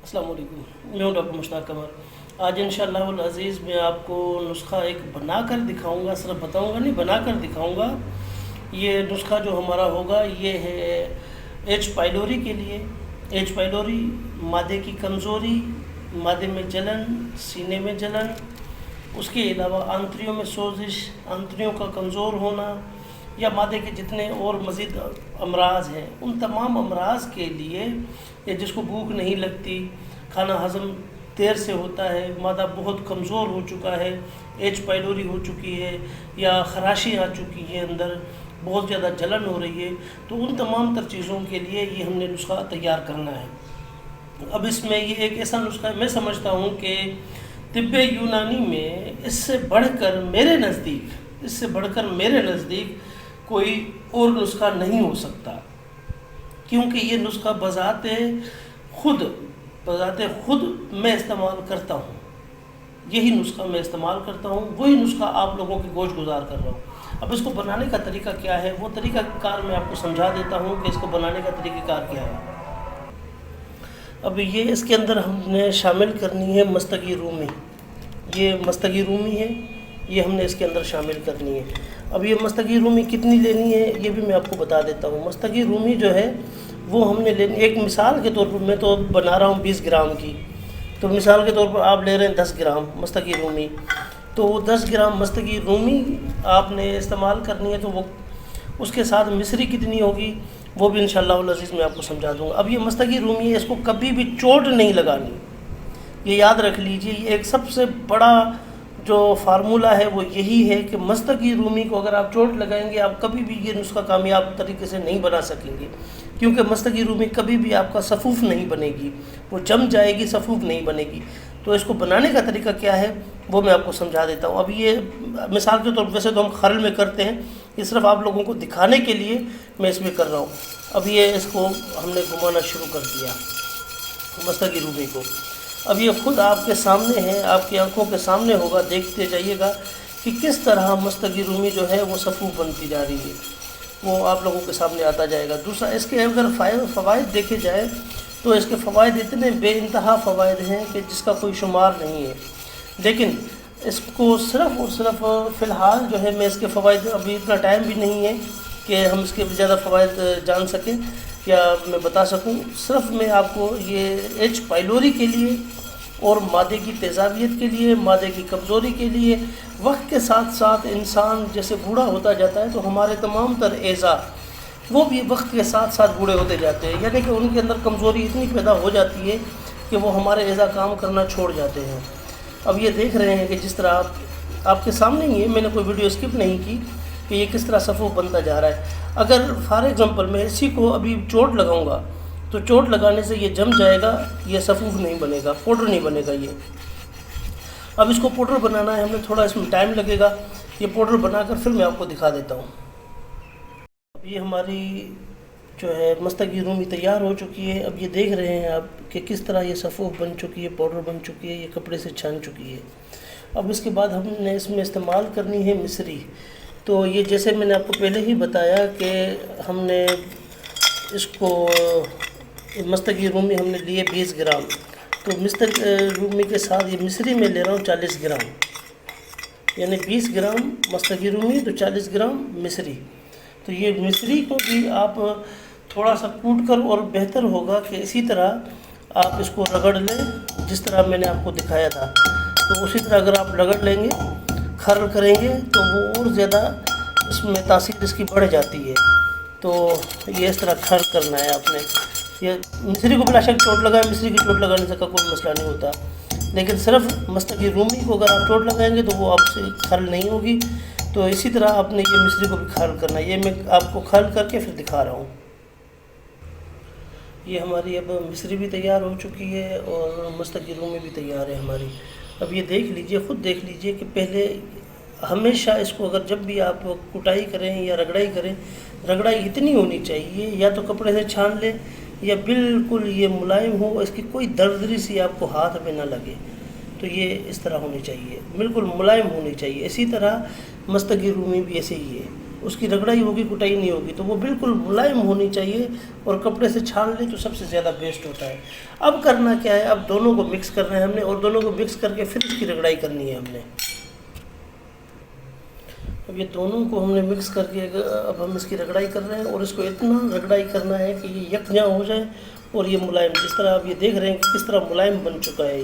السلام علیکم، میں ہوں ڈاکٹر مشتاق قمر۔ آج انشاءاللہ العزیز میں آپ کو نسخہ ایک بنا کر دکھاؤں گا، صرف بتاؤں گا نہیں، بنا کر دکھاؤں گا۔ یہ نسخہ جو ہمارا ہوگا یہ ہے ایچ پائلوری کے لیے۔ ایچ پائلوری معدے کی کمزوری، معدے میں جلن، سینے میں جلن، اس کے علاوہ آنتڑیوں میں سوزش، آنتڑیوں کا کمزور ہونا، یا معدے کے جتنے اور مزید امراض ہیں، ان تمام امراض کے لیے، یا جس کو بھوک نہیں لگتی، کھانا ہضم دیر سے ہوتا ہے، معدہ بہت کمزور ہو چکا ہے، ایچ پائلوری ہو چکی ہے، یا خراشی آ چکی ہے، اندر بہت زیادہ جلن ہو رہی ہے، تو ان تمام تر چیزوں کے لیے یہ ہم نے نسخہ تیار کرنا ہے۔ اب اس میں یہ ایک ایسا نسخہ ہے، میں سمجھتا ہوں کہ طب یونانی میں اس سے بڑھ کر میرے نزدیک کوئی اور نسخہ نہیں ہو سکتا، کیونکہ یہ نسخہ بذات خود میں استعمال کرتا ہوں۔ یہی نسخہ میں استعمال کرتا ہوں، وہی نسخہ آپ لوگوں کی گوش گزار کر رہا ہوں۔ اب اس کو بنانے کا طریقہ کیا ہے، وہ طریقہ کار میں آپ کو سمجھا دیتا ہوں کہ اس کو بنانے کا طریقہ کار کیا ہے۔ اب یہ اس کے اندر ہم نے شامل کرنی ہے مستگی رومی۔ یہ مستگی رومی ہے، یہ ہم نے اس کے اندر شامل کرنی ہے۔ اب یہ مستگی رومی کتنی لینی ہے یہ بھی میں آپ کو بتا دیتا ہوں۔ مستگی رومی جو ہے وہ ہم نے لینی، ایک مثال کے طور پر میں تو بنا رہا ہوں 20 گرام کی، تو مثال کے طور پر آپ لے رہے ہیں 10 گرام مستگی رومی، تو وہ 10 گرام مستگی رومی آپ نے استعمال کرنی ہے، تو وہ اس کے ساتھ مصری کتنی ہوگی وہ بھی انشاءاللہ العزیز میں آپ کو سمجھا دوں گا۔ اب یہ مستگی رومی ہے، اس کو کبھی بھی چوٹ نہیں لگانی، یہ یاد رکھ لیجئے۔ یہ ایک سب سے بڑا جو فارمولہ ہے وہ یہی ہے کہ مستگی رومی کو اگر آپ چوٹ لگائیں گے، آپ کبھی بھی یہ نسخہ کامیاب طریقے سے نہیں بنا سکیں گے، کیونکہ مستگی رومی کبھی بھی آپ کا صفوف نہیں بنے گی، وہ جم جائے گی، صفوف نہیں بنے گی۔ تو اس کو بنانے کا طریقہ کیا ہے وہ میں آپ کو سمجھا دیتا ہوں۔ اب یہ مثال کے طور پر ویسے تو ہم خرل میں کرتے ہیں، یہ صرف آپ لوگوں کو دکھانے کے لیے میں اس میں کر رہا ہوں۔ اب یہ اس کو ہم نے گھمانا شروع کر دیا مستگی رومی کو۔ اب یہ خود آپ کے سامنے ہے، آپ کی آنکھوں کے سامنے ہوگا، دیکھتے جائیے گا کہ کس طرح مستگی رومی جو ہے وہ صفوف بنتی جا رہی ہے، وہ آپ لوگوں کے سامنے آتا جائے گا۔ دوسرا، اس کے اگر فوائد دیکھے جائے تو اس کے فوائد اتنے بے انتہا فوائد ہیں کہ جس کا کوئی شمار نہیں ہے، لیکن اس کو صرف اور صرف فی الحال جو ہے میں اس کے فوائد، ابھی اتنا ٹائم بھی نہیں ہے کہ ہم اس کے زیادہ فوائد جان سکیں یا میں بتا سکوں۔ صرف میں آپ کو یہ ایچ پائلوری کے لیے اور معدے کی تیزابیت کے لیے، معدے کی کمزوری کے لیے، وقت کے ساتھ ساتھ انسان جیسے بوڑھا ہوتا جاتا ہے تو ہمارے تمام تر اعضاء وہ بھی وقت کے ساتھ ساتھ بوڑھے ہوتے جاتے ہیں، یعنی کہ ان کے اندر کمزوری اتنی پیدا ہو جاتی ہے کہ وہ ہمارے اعضاء کام کرنا چھوڑ جاتے ہیں۔ اب یہ دیکھ رہے ہیں کہ جس طرح آپ کے سامنے ہی ہے، میں نے کوئی ویڈیو اسکپ نہیں کی کہ یہ کس طرح صفوف بنتا جا رہا ہے۔ اگر فار ایگزامپل میں اسی کو ابھی چوٹ لگاؤں گا تو چوٹ لگانے سے یہ جم جائے گا، یہ صفوف نہیں بنے گا، پاؤڈر نہیں بنے گا۔ یہ اب اس کو پاؤڈر بنانا ہے، ہمیں تھوڑا اس میں ٹائم لگے گا، یہ پاؤڈر بنا کر پھر میں آپ کو دکھا دیتا ہوں۔ اب یہ ہماری جو ہے مستگی رومی تیار ہو چکی ہے۔ اب یہ دیکھ رہے ہیں آپ کہ کس طرح یہ صفوف بن چکی ہے، پاؤڈر بن چکی ہے، یہ کپڑے سے چھان چکی ہے۔ اب اس کے بعد ہم نے اس میں استعمال کرنی ہے مصری۔ تو یہ جیسے میں نے آپ کو پہلے ہی بتایا کہ ہم نے اس کو مستگی رومی ہم نے لیے 20 گرام، تو مستگی رومی کے ساتھ یہ مصری میں لے رہا ہوں 40 گرام، یعنی 20 گرام مستگی رومی تو 40 گرام مصری۔ تو یہ مصری کو بھی آپ تھوڑا سا کوٹ کر، اور بہتر ہوگا کہ اسی طرح آپ اس کو رگڑ لیں جس طرح میں نے آپ کو دکھایا تھا، تو اسی طرح اگر آپ رگڑ لیں گے، خرل کریں گے تو وہ اور زیادہ اس میں تاثیر اس کی بڑھ جاتی ہے۔ تو یہ اس طرح خرل کرنا ہے آپ نے۔ یہ مصری کو بلا شک چوٹ لگائیں، مصری کی چوٹ لگانے سے کا کوئی مسئلہ نہیں ہوتا، لیکن صرف مستگی رومی کو اگر آپ چوٹ لگائیں گے تو وہ آپ سے خرل نہیں ہوگی۔ تو اسی طرح آپ نے یہ مصری کو بھی خرل کرنا ہے، یہ میں آپ کو خرل کر کے پھر دکھا رہا ہوں۔ یہ ہماری اب مصری بھی تیار ہو چکی ہے اور مستگی رومی بھی تیار ہے ہماری۔ اب یہ دیکھ لیجئے، خود دیکھ لیجئے کہ پہلے ہمیشہ اس کو اگر جب بھی آپ کٹائی کریں یا رگڑائی کریں، رگڑائی اتنی ہونی چاہیے، یا تو کپڑے سے چھان لیں یا بالکل یہ ملائم ہو، اس کی کوئی دردری سی آپ کو ہاتھ میں نہ لگے، تو یہ اس طرح ہونی چاہیے، بالکل ملائم ہونی چاہیے۔ اسی طرح مستگی رومی بھی ایسے ہی ہے، اس کی رگڑائی ہوگی، کٹائی نہیں ہوگی، تو وہ بالکل ملائم ہونی چاہیے اور کپڑے سے چھان لیں تو سب سے زیادہ بیسٹ ہوتا ہے۔ اب کرنا کیا ہے، اب دونوں کو مکس کرنا ہے ہم نے، اور دونوں کو مکس کر کے پھر اس کی رگڑائی کرنی ہے ہم نے۔ اب یہ دونوں کو ہم نے مکس کر کے اب ہم اس کی رگڑائی کر رہے ہیں، اور اس کو اتنا رگڑائی کرنا ہے کہ یہ یکجاں ہو جائے اور یہ ملائم، جس طرح آپ یہ دیکھ رہے ہیں کہ کس طرح ملائم بن چکا ہے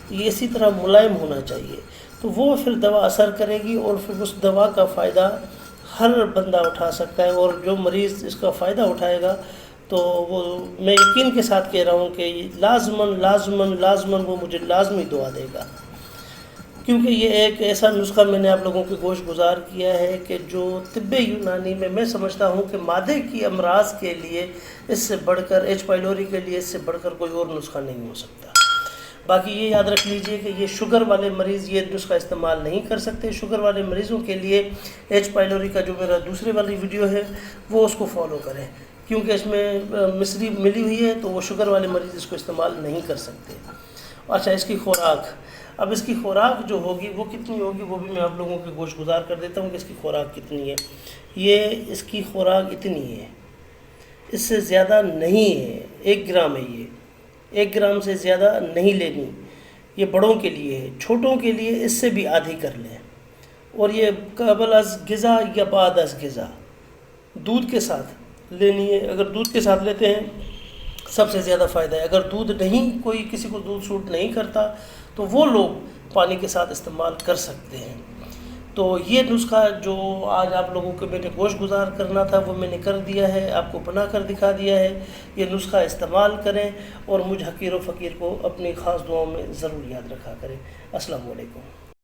یہ اسی طرح ملائم ہونا چاہیے، تو وہ پھر دوا اثر کرے گی، اور پھر اس دوا کا فائدہ ہر بندہ اٹھا سکتا ہے، اور جو مریض اس کا فائدہ اٹھائے گا تو وہ میں یقین کے ساتھ کہہ رہا ہوں کہ لازماً لازماً لازماً وہ مجھے لازمی دعا دے گا، کیونکہ یہ ایک ایسا نسخہ میں نے آپ لوگوں کے گوش گزار کیا ہے کہ جو طب یونانی میں سمجھتا ہوں کہ معدے کی امراض کے لیے اس سے بڑھ کر، ایچ پائلوری کے لیے اس سے بڑھ کر کوئی اور نسخہ نہیں ہو سکتا۔ باقی یہ یاد رکھ لیجئے کہ یہ شوگر والے مریض یہ نسخہ استعمال نہیں کر سکتے۔ شوگر والے مریضوں کے لیے ایچ پائلوری کا جو میرا دوسرے والی ویڈیو ہے وہ اس کو فالو کریں، کیونکہ اس میں مصری ملی ہوئی ہے، تو وہ شوگر والے مریض اس کو استعمال نہیں کر سکتے۔ اچھا، اس کی خوراک، اب اس کی خوراک جو ہوگی وہ کتنی ہوگی وہ بھی میں آپ لوگوں کے گوش گزار کر دیتا ہوں کہ اس کی خوراک کتنی ہے۔ یہ اس کی خوراک اتنی ہے، اس سے زیادہ نہیں ہے، 1 گرام ہے، یہ 1 گرام سے زیادہ نہیں لینی، یہ بڑوں کے لیے ہے۔ چھوٹوں کے لیے اس سے بھی آدھی کر لیں، اور یہ قبل از غذا یا بعد از غذا دودھ کے ساتھ لینی ہے۔ اگر دودھ کے ساتھ لیتے ہیں سب سے زیادہ فائدہ ہے، اگر دودھ نہیں، کوئی کسی کو دودھ سوٹ نہیں کرتا تو وہ لوگ پانی کے ساتھ استعمال کر سکتے ہیں۔ تو یہ نسخہ جو آج آپ لوگوں کو میں نے گوش گزار کرنا تھا وہ میں نے کر دیا ہے، آپ کو بنا کر دکھا دیا ہے۔ یہ نسخہ استعمال کریں، اور مجھ حقیر و فقیر کو اپنی خاص دعاؤں میں ضرور یاد رکھا کریں۔ السلام علیکم۔